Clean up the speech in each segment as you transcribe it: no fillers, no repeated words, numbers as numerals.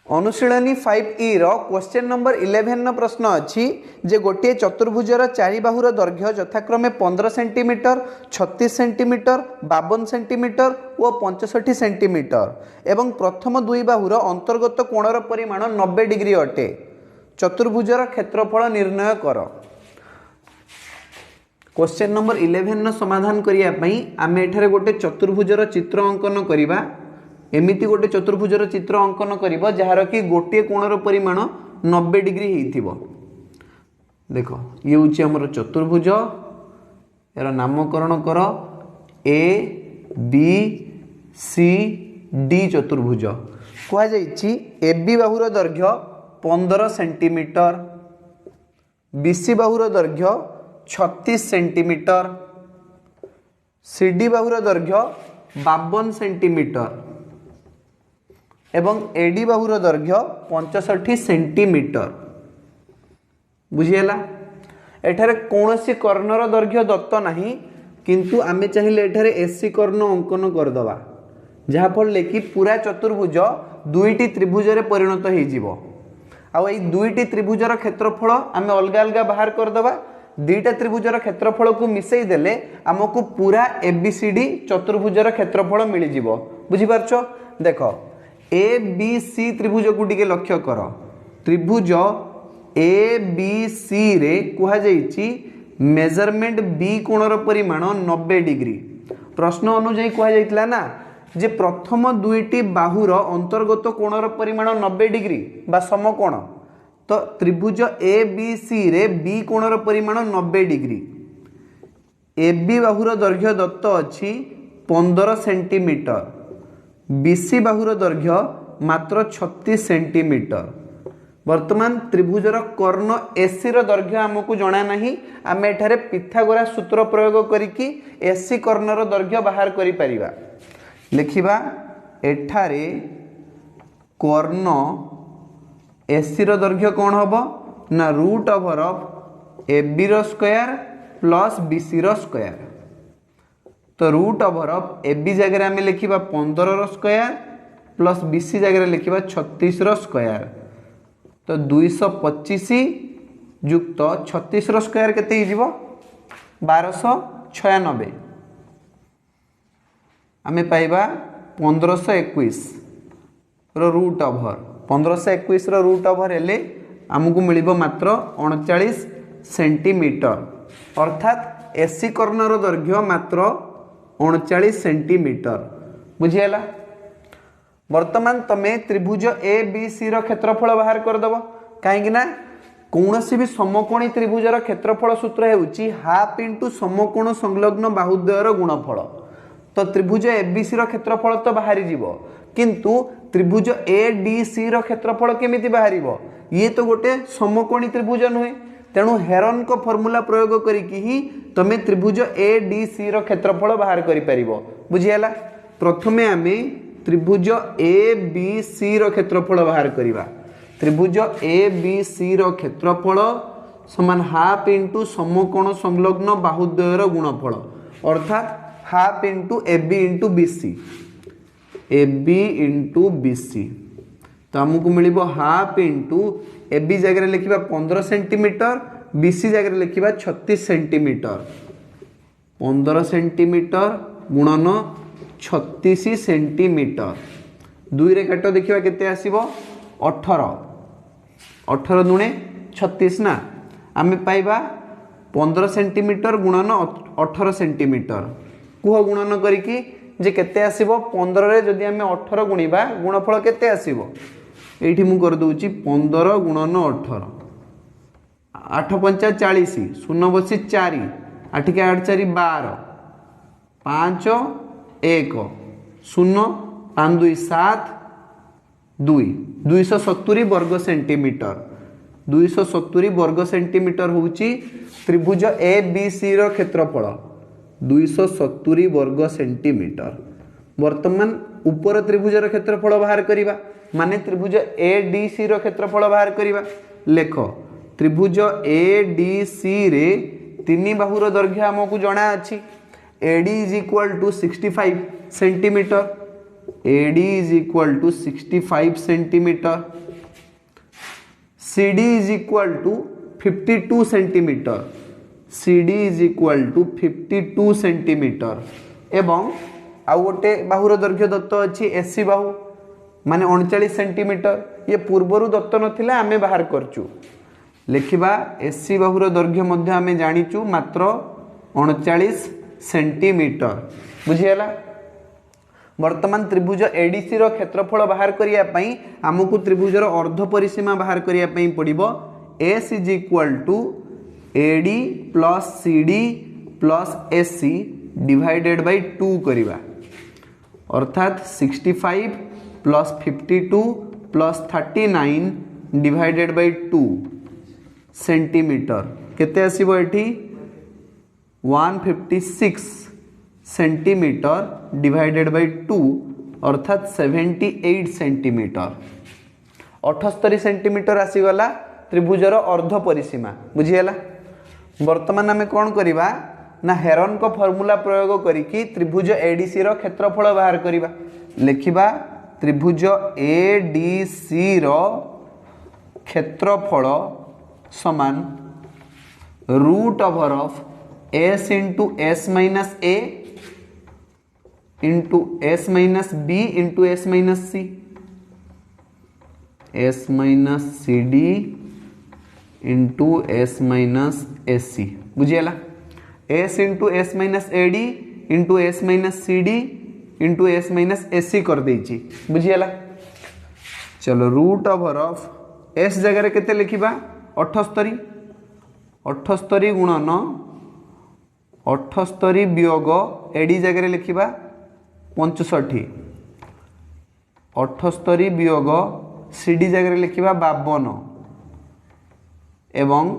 अनुशीलनी 5E question number 11 प्रश्न अच्छी जे गोटे चतुर्भुजर चारि बाहुर दैर्घ्य यथाक्रमे 15 सेंटीमीटर 36 सेंटीमीटर 52 सेंटीमीटर और 65 सेंटीमीटर एवं प्रथम दुई बाहुर अंतर्गत कोणर परिमाण 90 डिग्री अटे। चतुर्भुजर क्षेत्रफल निर्णय कर। क्वेश्चन नंबर 11 समाधान करने आम एठारे गोटे चतुर्भुजर चित्र अंकन करवा। एमिति गोटे चतुर्भुजर चित्र अंकन करिबो जार कि गोटे कोणर परिमाण 90 डिग्री हेइथिबो। देखो ये होची हमर चतुर्भुज, यार नामकरण कर ए बी सी डी चतुर्भुज। कहा जाइछि ए बी बाहुर दैर्घ्य 15 सेंटीमीटर, बी सी बाहुर दैर्घ्य 36 सेंटीमीटर, सी डी बाहुर दैर्घ्य 52 सेंटीमीटर एवं एडी बाहुर दैर्घ्य 65 सेंटीमीटर। बुझीगला। एठारे कौनसी कर्णर दैर्घ्य दत्त नहीं, किंतु आमे चाहिए एठारे एसी कर्ण अंकन करदवा जहाँ फल कि पूरा चतुर्भुज दुईटी त्रिभुज रे परिणत हो। आई दुईटी त्रिभुजर क्षेत्रफल आमे अलग अलग बाहर करदवा। दुईटा त्रिभुजर क्षेत्रफल को मिसई देले आमको पूरा एबीसीडी चतुर्भुजर क्षेत्रफल मिल जिवो। बुझी पारछो। देखो ए बी सी त्रिभुज को टिके लक्ष्य कर। त्रिभुज ए बी सी रे कहा जाइछि मेजरमेंट बी कोणर परिमाण 90 डिग्री। प्रश्न अनुଯାयी कहा जाइतला ना जे प्रथम दुईटी बाहुर अंतर्गत कोणर परिमाण 90 डिग्री बा समकोण। तो त्रिभुज ए बी सी रे बी कोणर परिमाण 90 डिग्री। ए बी बाहुर दैर्घ्य दत्त अछि 15 सेंटीमीटर, बीसी बाहुर दैर्घ्य मात्र 36 सेंटीमीटर। वर्तमान त्रिभुजर कर्ण एसी दैर्घ्य आमको जना नहीं। आम एठारे पिथागोरास सूत्र प्रयोग करिकी एसी कर्णर दैर्घ्य बाहर करि परिबा। लिखिबा एठारे कर्ण एसी दैर्घ्य कौन हबो ना root over of A B रो स्क्वायर प्लस बी सी रो स्क्वायर। तो root over of A B जगह आम लिखा 15 रो स्क्वायर प्लस बी सी जगह लिखा 36 रो स्क्वायर। तो 225 युक्त 36 रो स्क्वायर केते हिजिबो 1296। आम पाइबा 1521 रो रूट ओवर 1521 रो रूट ओवर हेले आमको मिलिबो मात्र 39 सेंटीमीटर। अर्थात एसी कर्णर दैर्घ्य मात्र 39 सेंटीमीटर। बुझीगला। वर्तमान तमे त्रिभुज ए बी सी रो क्षेत्रफल बाहर करदब। कहीं कौनसी भी समकोणी त्रिभुजर क्षेत्रफल सूत्र हेउची हाफ इंटू समकोण संलग्न बाहुद्वयर गुणफल। तो त्रिभुज ए बी सी रो क्षेत्रफल तो बाहरी जीवो, किंतु त्रिभुज ए डी सी रो क्षेत्रफल केमिति बाहरिबो? ये तो गोटे समकोणी त्रिभुज नुहे। तेणु हेरन को फॉर्मूला प्रयोग करिकी ही तमे त्रिभुज ए डी सी रो क्षेत्रफल बाहर करि परिबो। बुझियाला। प्रथमे आमे त्रिभुज ए बी सी रो क्षेत्रफल बाहर करिबा। त्रिभुज ए बी सी रो क्षेत्रफल समान हाफ इंटू समकोण संलग्न बाहुद्वयर गुणफल, अर्थात half into A B into B C. A B into B C तो आमको मिलिबो हाफ इंटू ए बी जगह लिखा 15 सेंटीमीटर, बी सी जगह लिखा 36 सेंटीमीटर। 15 सेंटीमीटर गुणन 36 सेंटीमीटर। दुई रे काट देखिबा केते आसीबो 18। 18 दुणे 36 ना। आमे पाइबा 15 सेंटीमीटर गुणन 18 सेंटीमीटर। कुह गुणन करिकी जे केते आसीबो 15 रे जदि आमे 18 गुणिबा गुणफल केते आसीबो? एठी मु कर दोउची 15 गुणन 18 8 पंचा 40 शून्य बसी 4 8 के 8 4 12 5 1 शून्य 5 2 7 2 270 वर्ग सेंटीमीटर। 270 वर्ग सेंटीमीटर होउची त्रिभुज ए बी सी रो क्षेत्रफल 270 वर्ग सेंटीमीटर। वर्तमान ऊपर त्रिभुजर क्षेत्रफल बाहर करिबा माने त्रिभुज ए डी सी रो क्षेत्रफल बाहर करिबा। लेख त्रिभुज ए डी सी रे तीन बाहुर दैर्घ्य हमको जना अछि। AD is equal to 65 centimetre. AD is equal to 65 centimetre, CD is equal to 52 centimetre, CD is equal to 52 centimetre एवं आउ गोटे बाहुर दैर्घ्य दत्त अच्छी एसी बाहु माने 39 सेंटीमीटर। ये पूर्वर दत्त नथिला आमे बाहर करचु। लिखिबा एसी बाहुर दैर्घ्य मध्य आमे जानिचु मात्र 39 सेंटीमीटर। बुझियला। वर्तमान त्रिभुज एडीसी रो क्षेत्रफल बाहर करिया पई हमकु त्रिभुजर अर्ध परिसीमा बाहर करिया पई पड़िबो S is equal to AD plus CD plus AC divided by 2 करिबा अर्थात 65 plus 52 plus 39 divided by 2 centimetre केते आसीबो एठी 156 सेंटीमीटर डिवाइडेड बाय 2 अर्थात 78 सेंटीमीटर। 78 सेंटीमीटर आसीगला त्रिभुजर अर्ध परिसीमा। बुझियला। वर्तमान आमे कोन करिबा ना हेरन को फॉर्मूला प्रयोग करिकी त्रिभुज एडीसी रो क्षेत्रफल बाहर करिबा। लिखिबा त्रिभुज एडीसी रो क्षेत्रफल समान root over of s into s minus a into s minus b into s minus c, s minus C D into s minus S C. बुझिएला। s into s minus A D into s minus C D into s minus S C कर देइची। बुझिएला। चलो root over of s जगह केते लिखिबा 78 78 गुणन 78 वियोग AD जगह लिखिबा 65 78 वियोग सीडी जगह लिखिबा 52 एवं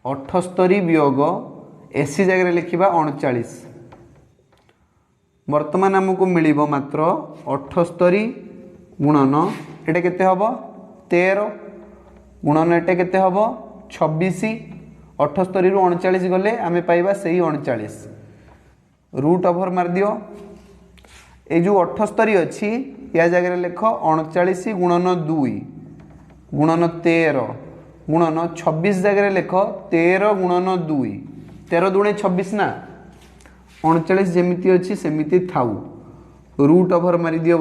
78 वियोग एसी जगह लिखिबा 39। वर्तमान हमको मिलिबो मात्र 78 गुणन एटा केते हबो 13 गुणन एटा केते हबो 26 78 रु 39 गले आमे पाइबा सही 39 रूट ओवर मार दियो। ए जो 78 अच्छी या जगह लिख 39 गुणन 2 गुणन 13 गुणन 26 जगह लिख 13 गुणन 2 13 दुणे 26 ना 39 जेमिति अच्छी सेमिति थाउ रूट ओवर मारी दियो।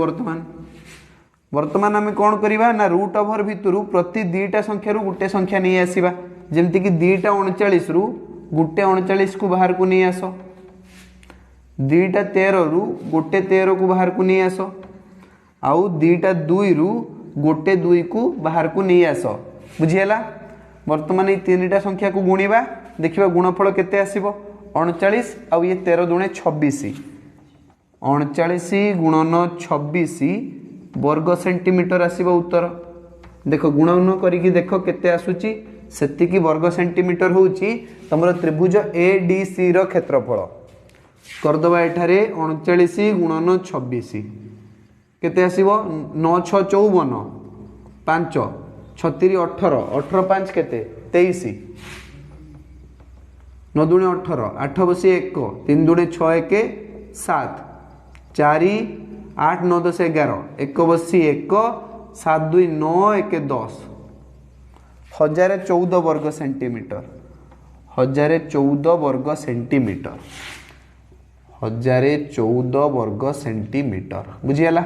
वर्तमान आम कौन करवा ना रूट ओवर भितर प्रति दुईटा संख्या रु गोटे संख्या नहीं आसवा जमती कि दुईटा 39 रु गोटे 39 को बाहर को नहीं आस, दुईटा 13 रु गोटे 13 को बाहर को नहीं आस, आउ दुईटा 2 रु गोटे 2 को बाहर को नहीं आस। बुझीगला। वर्तमान ये तीनटा संख्या को गुणिबा देखिबा गुणफल केते आसीबो 39 आउ ये 13 दुणे 26 39 गुणन 26 वर्ग सेंटीमीटर आसीबो उत्तर। देखो गुणन करिकी देखो केते आसुची सेति की वर्ग सेंटीमीटर होउची तमरो त्रिभुज एडीसी रो क्षेत्रफल करदबा एठारे 39 गुणन 26 केते आसीबो 9 6 54 5 36 18 18 5 केते 23 9 दुणे 18 8 बसी 1 3 दुणे 6 1 7 4 8 9 10 11 1 बसी 1 7 2 9 1 10 1014 वर्ग सेंटीमीटर 1014 वर्ग सेंटीमीटर 1014 वर्ग सेंटीमीटर। बुझीगला।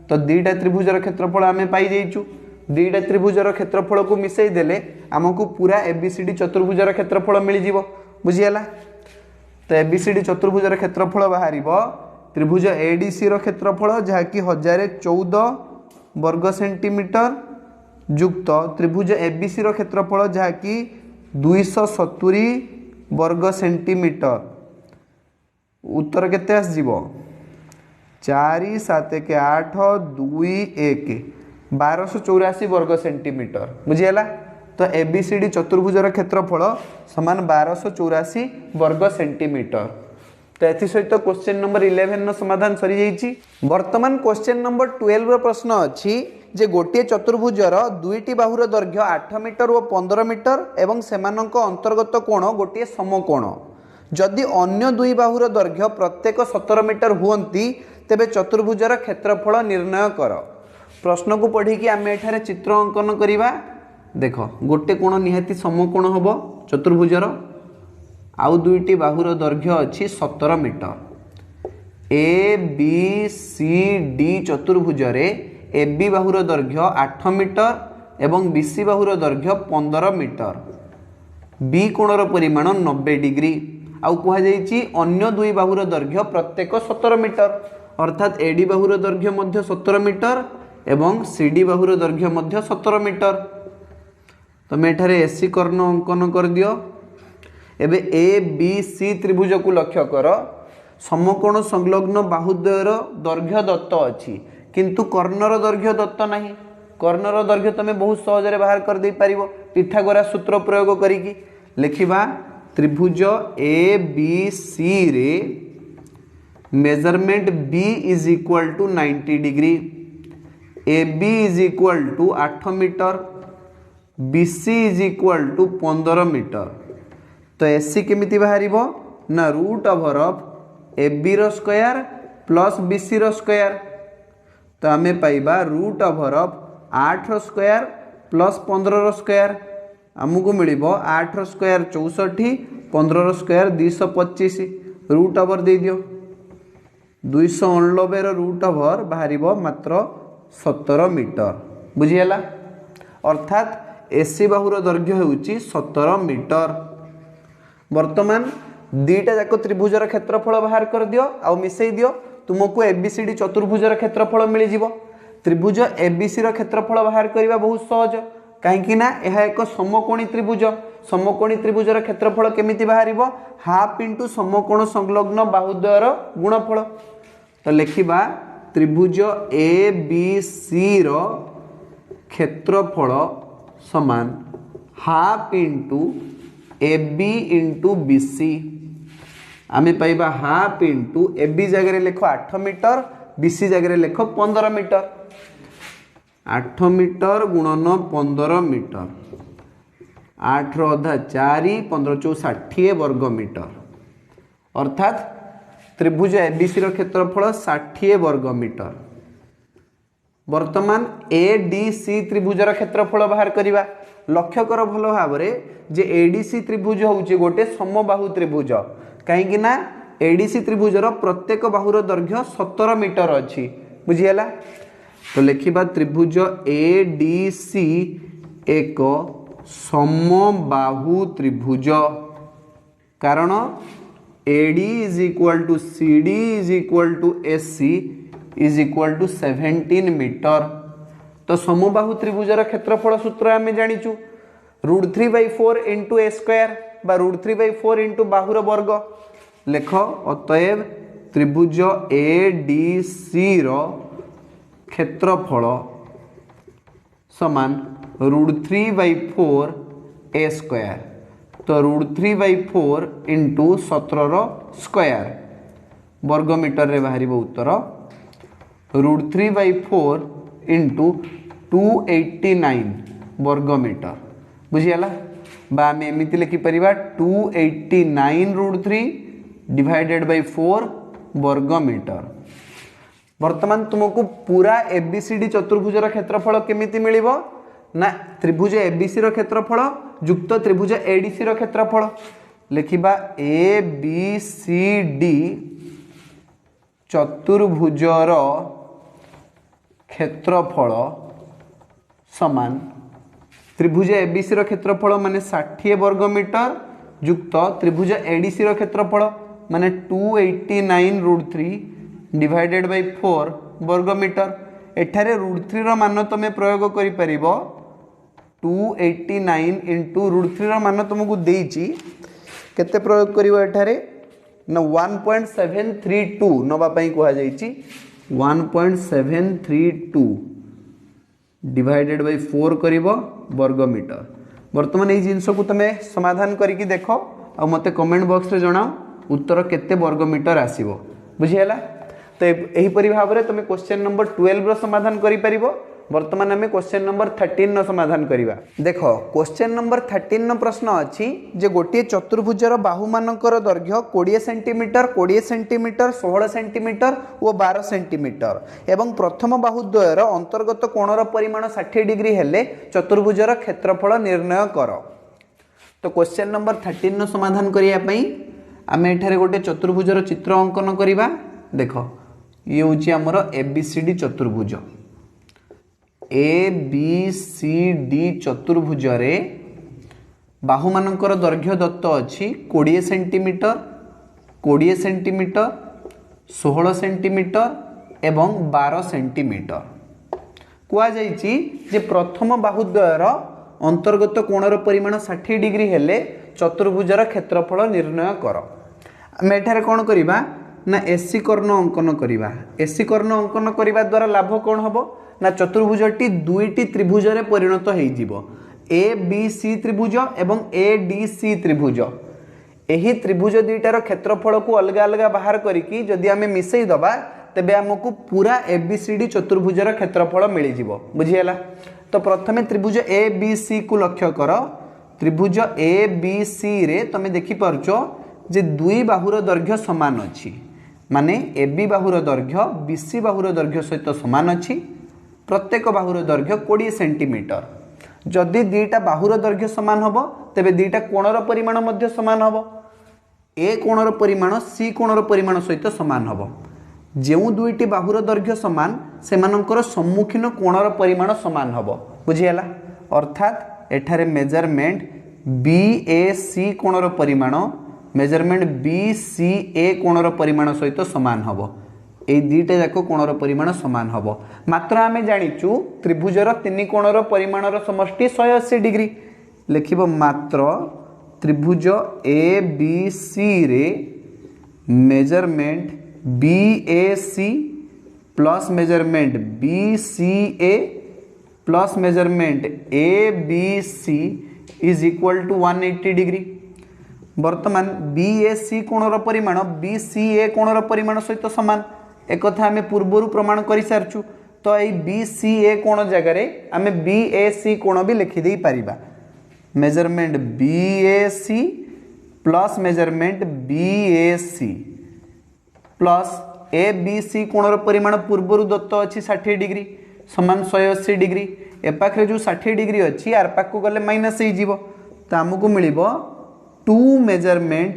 तो दुईटा त्रिभुजर क्षेत्रफल आम पाई जाइचु। दुईटा त्रिभुजर क्षेत्रफल को मिसई देले आमको पूरा एबीसीडी चतुर्भुजर क्षेत्रफल मिल जिवो। बुझीगला। तो एबीसीडी चतुर्भुजर क्षेत्रफल बाहर त्रिभुज एडीसी रो क्षेत्रफल जहाँकि 1014 वर्ग सेंटीमीटर युक्त त्रिभुज एबीसी रो क्षेत्रफल जहाँकि 270 वर्ग सेंटीमीटर। उत्तर केते आस जीवो 4 7 1 8 2 1 1284 वर्ग सेंटीमीटर। बुझीगला। तो एबीसीडी चतुर्भुजर क्षेत्रफल समान 1284 वर्ग सेंटीमीटर। तो एथि सहित क्वेश्चन नंबर 11 नो समाधान सरी जाइछि। वर्तमान क्वेश्चन नंबर 12 रो प्रश्न अछि जे गोटे चतुर्भुजर दुईटी बाहुर दैर्घ्य 8 मीटर और 15 मीटर एवं सेमानक अंतर्गत कोण गोटे समकोण। जदि अन्य दुई बाहुर दैर्घ्य प्रत्येक 17 मीटर हुअंती तेबे चतुर्भुजर क्षेत्रफल निर्णय कर। प्रश्न को पढ़ी कि आम एठारे चित्र अंकन करिबा। देख गोटे कोण निहाती समकोण हम चतुर्भुजर, आउ दुईटी बाहुर दैर्घ्य अच्छी 17 metre. A B C D चतुर्भुजर ए बी बाहुर दैर्घ्य 8 मीटर एवं बी सी बाहुर दैर्घ्य 15 मीटर। बी कोणर परिमाण 90 डिग्री। आउ कहुई अन्य दुई बाहुर दैर्घ्य प्रत्येक 17 मीटर, अर्थात एडी बाहुर दैर्घ्य मध्य 17 मीटर एवं सीडी बाहुर दैर्घ्य मध्य 17 मीटर। तुम एठारे एसी कर्ण अंकन कर दियो। एबे ए बी सी त्रिभुज को लक्ष्य कर। समकोण संलग्न बाहुद्वयर दैर्घ्य दत्त अच्छी किंतु कर्णर दैर्घ्य दत्त नहीं। कर्णर दैर्घ्य तुम बहुत सहज बाहर कर दे पारिबो पिथागोरास सूत्र प्रयोग करिकी। लिखिबा त्रिभुज ए बी सी रे measurement B is equal to 90 degree, A B is equal to 8 metre, B C is equal to 15 metre. तो एसी केमिति बाहरिबो ना root over of A B रो स्क्वायर प्लस बी सी रो स्क्वायर। तो आमे पाइबा रूट ओवर ऑफ 8 रो स्क्वायर प्लस 15 रो स्क्वायर। आमको मिलिबो 8 रो स्क्वायर 64, 15 रो स्क्वायर 225। रूट ओवर दे दियो 289 रो रूट ओवर बाहरिबो मात्र 17 मीटर। बुझियला? अर्थात एसी बाहुर दैर्घ्य होउची 17 मीटर। वर्तमान दीटा जाक त्रिभुजर क्षेत्रफल बाहर कर दियो आ मिसई दियो, तुमको एबीसीडी चतुर्भुजर क्षेत्रफल मिल जिवो। त्रिभुज एबीसी रो क्षेत्रफल बाहर करबा बहुत सहज, कहीं ना यह एक समकोणी त्रिभुज। समकोणी त्रिभुजर क्षेत्रफल केमिति बाहरिबो हाफ इंटू समकोण संलग्न बाहुद्वयर गुणफल। तो लिखिबा त्रिभुज ए बी सी रो क्षेत्रफल समान half into A B into B C. आमे पाइबा हाफ इंटू ए बी जगह लिख 8 मीटर, बी सी जगह लिख 15 मीटर। 8 मीटर गुणन 15 मीटर, 8 रो अधा 4, 15 चौ 60 वर्ग मीटर। अर्थात त्रिभुज एबीसी रो क्षेत्रफल 60 वर्ग मीटर। वर्तमान ए डी सी त्रिभुजर क्षेत्रफल बाहर करिबा। लक्ष्य कर भल भाव जे एडीसी त्रिभुज होउची गोटे समबाहु त्रिभुज, कहीं ना एडीसी त्रिभुजर प्रत्येक बाहुर दैर्घ्य 17 मीटर अच्छी। बुझियला? तो लिखिबा त्रिभुज ए डी सी एक समबाहु त्रिभुज, कारण AD is equal to CD is equal to AC is equal to 17 metre. तो समबाहु त्रिभुजर क्षेत्रफल सूत्र आम जानिचु √3/4 इंटू ए स्क्वायर बा √3/4 इंटू बाहुर वर्ग। लेख अतएव त्रिभुज ए डी सी रो क्षेत्रफल समान √3/4 ए स्क्वायर। तो √3/4 इंटू 17 रो स्क्वायर वर्ग मीटर रे बाहर उत्तर √3/4 इंटू 289 वर्ग मीटर। बुझीगला? बा आम एमती लिखिपर 289 √3 डिवाइडेड बाय 4 वर्ग मीटर। वर्तमान तुमको पूरा एबीसीडी चतुर्भुजर क्षेत्रफल केमिति मिलिबो ना त्रिभुज एबीसी रो क्षेत्रफल युक्त त्रिभुज एडीसी रो क्षेत्रफल। लिखिबा ए बी सी डी चतुर्भुजर क्षेत्रफल समान त्रिभुज एबीसी रो क्षेत्रफल माने 60 वर्ग मीटर युक्त त्रिभुज एडीसी रो क्षेत्रफल माने 289 √3 डिवाइडेड बाय 4 वर्ग मीटर। एठारे √3 रो मान तमे प्रयोग करि परिबो 289 इंटू √3 रो मान तुमको देइची केते प्रयोग करिवो एठारे ना 1.732 नबा पई कोहा जाईची 1.732 डिवाइडेड बाय 4 करिवो वर्ग मीटर। वर्तमान एई जिंस को तमे समाधान करिकि देखो आ मते कमेंट बॉक्स रे जणाओ उत्तर केते वर्ग मीटर आसीबो। बुझियला? तो एही परि भाबरे तमे क्वेश्चन नंबर 12 रो समाधान करि परिबो। वर्तमान आम क्वेश्चन नंबर 13 समाधान करवा। देख क्वेश्चन नंबर 13 प्रश्न अच्छी जे गोटे चतुर्भुजर बाहु मानकर दैर्घ्य 20 सेंटीमीटर 20 सेंटीमीटर 16 सेंटीमीटर और 12 सेंटीमीटर एवं प्रथम बाहुद्वयर अंतर्गत कोणर परिमाण 60 डिग्री हेले चतुर्भुजर क्षेत्रफल निर्णय कर। तो क्वेश्चन नंबर 13 समाधान करने आम एठारे गोटे चतुर्भुजर चित्र अंकन करवा। देख ये हूँ आमर ABCD चतुर्भुज ABCD चतुर्भुज रे बाहु मानकर दैर्घ्य दत्त अच्छी 20 सेंटीमीटर 20 सेंटीमीटर 16 सेंटीमीटर एवं 12 सेंटीमीटर कहुई जे प्रथम बाहुद्वयर अंतर्गत कोणर परिमाण 60 डिग्री हेले चतुर्भुजर क्षेत्रफल निर्णय कर। आम एठारे कौन करवा ना एसी कर्ण अंकन करवा। एसी कर्ण अंकन करने द्वारा लाभ कौन हम ना चतुर्भुजटी दुईटी त्रिभुज रे परिणत हो ABC त्रिभुज एवं ADC त्रिभुज। यही त्रिभुज दुईटार क्षेत्रफल को अलग अलग बाहर करी जदि आम मिसई दबा तेबे आमको पूरा ABCD चतुर्भुजर क्षेत्रफल मिल जाव। बुझीगला। तो प्रथमे त्रिभुज ABC को लक्ष्य कर। त्रिभुज ABC रे तुम देखिपारछ जे दुई बाहुर दैर्घ्य समान अच्छी माने AB बाहुर दैर्घ्य BC बाहुर दैर्घ्य सहित समान अच्छी। प्रत्येक बाहुर दैर्घ्य 20 सेंटीमीटर। जदि दुईटा बाहुर दैर्घ्य समान हम तेबे दुईटा कोणर परिमाण मध्य समान हम। ए कोणर परिमाण C कोणर परिमाण सहित सामान हम। जो दुईटी बाहुर दैर्घ्य सामान सेमानंकर सम्मुखीन कोणर परिमाण सामान हम। बुझीगला। अर्थात एठारे मेजरमेंट BAC कोणर परिमाण मेजरमेंट BCA कोणर परिमाण सहित सामान हम। ये दुईटा जाक कोणर परिमाण सामान हम। मात्र आम जाचु त्रिभुजर तीन कोणर परिमाणर समष्टि 180 डिग्री लिखिब। मात्र त्रिभुज ABC रे measurement BAC plus measurement BCA plus measurement ABC is equal to 180 degree. वर्तमान BAC कोणर परिमाण BCA कोणर परिमाण सहित सामान एक कथा आम पूर्वर प्रमाण कर सारचु। तो ये BCA कोण जगार आम BAC कोण भी लिखिदे पारिबा। Measurement BAC plus measurement BAC plus ABC कोणर परिमाण पूर्वर दत्त अच्छी 60 डिग्री समान 180 डिग्री। ए पाखे जो 60 डिग्री अच्छी यार पाक गले माइनस हो तो आमको मिल 2 measurement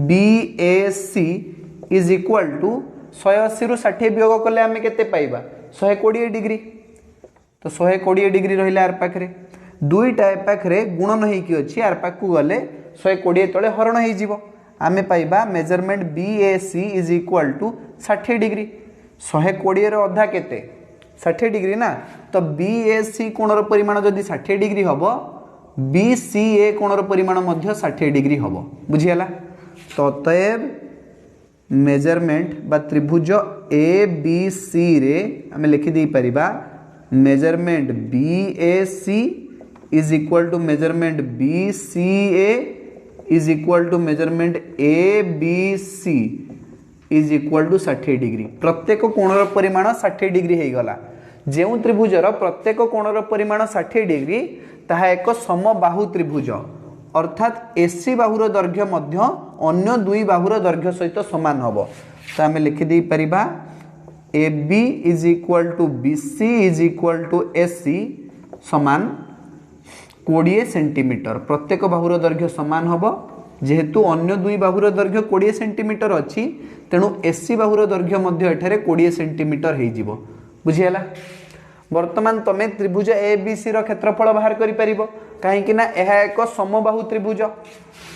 BAC is equal to 180 रु 60 वियोग कले आम केते पाइबा 120 डिग्री। तो 120 डिग्री रहा यार पाखे दुईटा पाखे गुणन होगी अच्छी यार पाक गले 120 तले हरण हो आमे पाइबा measurement BAC is equal to 60 degree. 120 अधा केते 60 डिग्री ना। तो BAC कोणर परिमाण जदि 60 डिग्री हम BCA कोणर परिमाण मध्य 60 डिग्री हम। बुझीगला। तो अतएव मेजरमेंट बा त्रिभुज ABC रे आमे लिखि दे परिबा measurement BAC is equal to measurement BCA is equal to measurement ABC is equal to 60 degree. प्रत्येक कोणर परिमाण 60 डिग्री हो गला। जो त्रिभुजर प्रत्येक कोणर परिमाण 60 डिग्री ताहा एक समबाहु त्रिभुज अर्थात AC बाहुर दैर्घ्य मध्य अन्य दुई बाहुर दैर्घ्य सहित समान हम। तो आम लिखिदे परिबा AB is equal to BC is equal to AC समान 20 सेंटीमीटर। प्रत्येक बाहुर दैर्घ्य समान हम जेहेतु अन्य दुई बाहुर दैर्घ्य 20 सेंटीमीटर अच्छी तेणु AC बाहुर दैर्घ्य मध्य एठारे 20 सेंटीमीटर हो। बुझीगला। वर्तमान तुम त्रिभुज ABC रो क्षेत्रफल बाहर करि परिबो कहीं ना यह एक समबाहु त्रिभुज।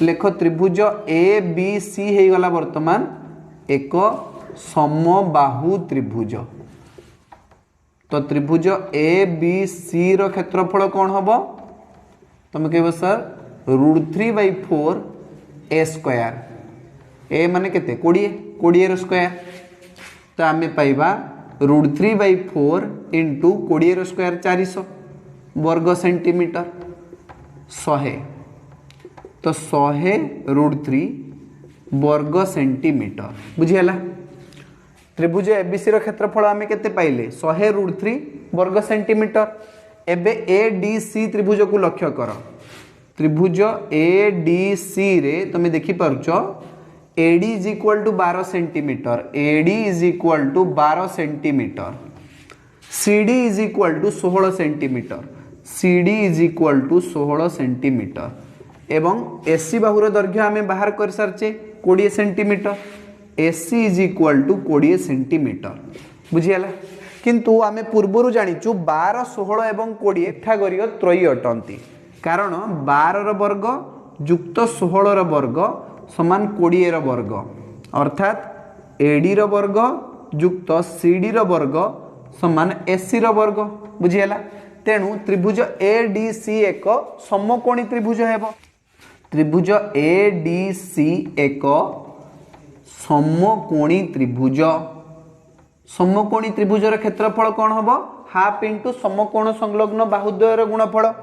लेख त्रिभुज ABC हो गला वर्तमान एक समबाहु त्रिभुज। तो त्रिभुज ABC रो क्षेत्रफल कौन हम तुम कह सर √3/4 A स्क्वायर। ए माने केते 20 रो स्क्वायर। तो आम पाइबा √3/4 इंटू 20 रो स्क्वायर 400 वर्ग सेंटीमीटर 100। तो 100 √3 वर्ग सेंटीमीटर। बुझीगला। त्रिभुज ABC रो क्षेत्रफल आम केते पाइले 100 √3 वर्ग सेंटीमीटर। एबे ए डी सी त्रिभुज को लक्ष्य कर। त्रिभुज ए डी सी रे तुम देखि पारुचो AD is equal to 12 centimetre, AD is equal to 12 centimetre, CD is equal to 16 centimetre, CD is equal to 16 centimetre एवं एसी बाहुर दैर्घ्य आम बाहर कर सारचे 20 centimetre, AC is equal to 20 centimetre. बुझीगला। किंतु आम पूर्वर जानिचु 12 16 एवं 20 एठागरीय त्रयी अटंती, कारण 12 वर्ग युक्त 16 वर्ग समान 20 वर्ग, अर्थात एडी वर्ग युक्त सीडी वर्ग समान एसी वर्ग। बुझीगला। तेणु त्रिभुज ए डी सी एक समकोणी त्रिभुज हेब। त्रिभुज ए डी सी एक समकोणी त्रिभुज। समकोणी त्रिभुजर क्षेत्रफल कौन हम? हाफ इंटू समकोण संलग्न बाहुद्वयर गुणफल।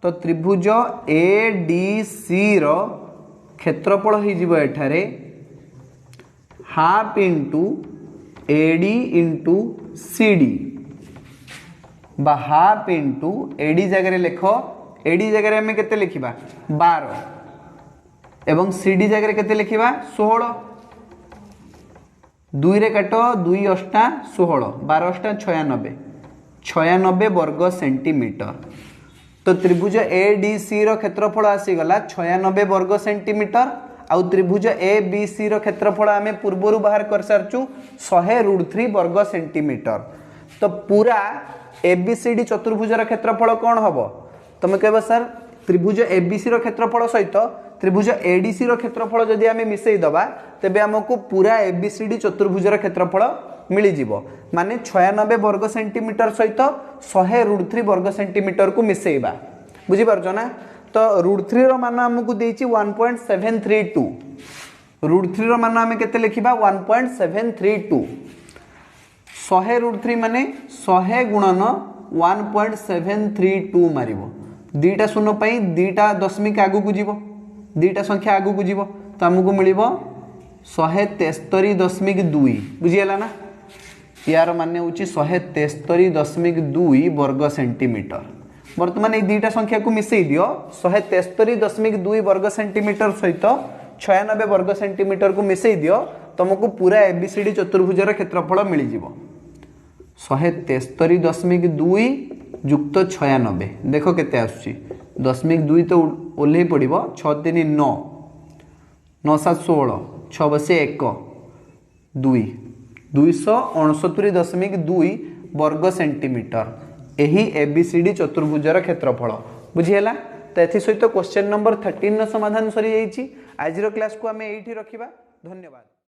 तो त्रिभुज ए डी सी रो क्षेत्रफल हो एठारे half into AD into CD बा हाफ इंटू एडी जगह लिख, एडी जगह आम के लिखा 12 एवं सीडी जगह के लिखा 16। 2 रे काट 2 अष्टा 16, 12 अष्टा 96, 96 वर्ग सेंटीमीटर। तो त्रिभुज ए डी सी रो क्षेत्रफल आसीगला 96 वर्ग सेंटीमीटर। आउ त्रिभुज ए बी सी रो क्षेत्रफल आम पूर्वर बाहर कर सारचु 100√3 वर्ग सेंटीमीटर। तो पूरा एबीसीडी चतुर्भुजर क्षेत्रफल कौन हम? तुम कह सर त्रिभुज एबीसी रो क्षेत्रफल सहित त्रिभुज एडीसी रो क्षेत्रफल जदि आम मिसई दबा तेबे हमको पूरा एबीसीडी चतुर्भुजर क्षेत्रफल मिल जिवो। माने 96 वर्ग सेंटीमीटर सहित 100√3 वर्ग सेंटीमीटर को मिसेइबा। बुझी पारछो ना? तो √3 रो मान हमको देछि 1.732, √3 रो मान हम केते लिखिबा 1.732। 100√3 माने 100 गुणन 1.732 मारिबो। दीटा शून्य पाई दीटा दशमिक आगु को जीवो, दीटा संख्या आगु को जीवो, तो हमको मिलिबो 173.2। बुझीगला ना? यार माने होची 173.2 वर्ग सेंटीमीटर। वर्तमान ये दीटा संख्या को मिसई दियो 173.2 वर्ग सेंटीमीटर सहित 96 वर्ग सेंटीमीटर को मिसई दियो, तुमको पूरा एबीसीडी चतुर्भुजर क्षेत्रफल मिल जिवो। 173.2 युक्त 96 देख केते आसुची 0.2 तो ओल्हे पड़िबो 6 3 9 9 7 16 6 बसे 1 2 269.2 वर्ग सेंटीमीटर यही एबीसीडी चतुर्भुजर क्षेत्रफल। बुझीगला। तो एथि सहित क्वेश्चन नंबर 13 समाधान सरी जाइछि। आजिर क्लास को आम एठी रखिबा। धन्यवाद।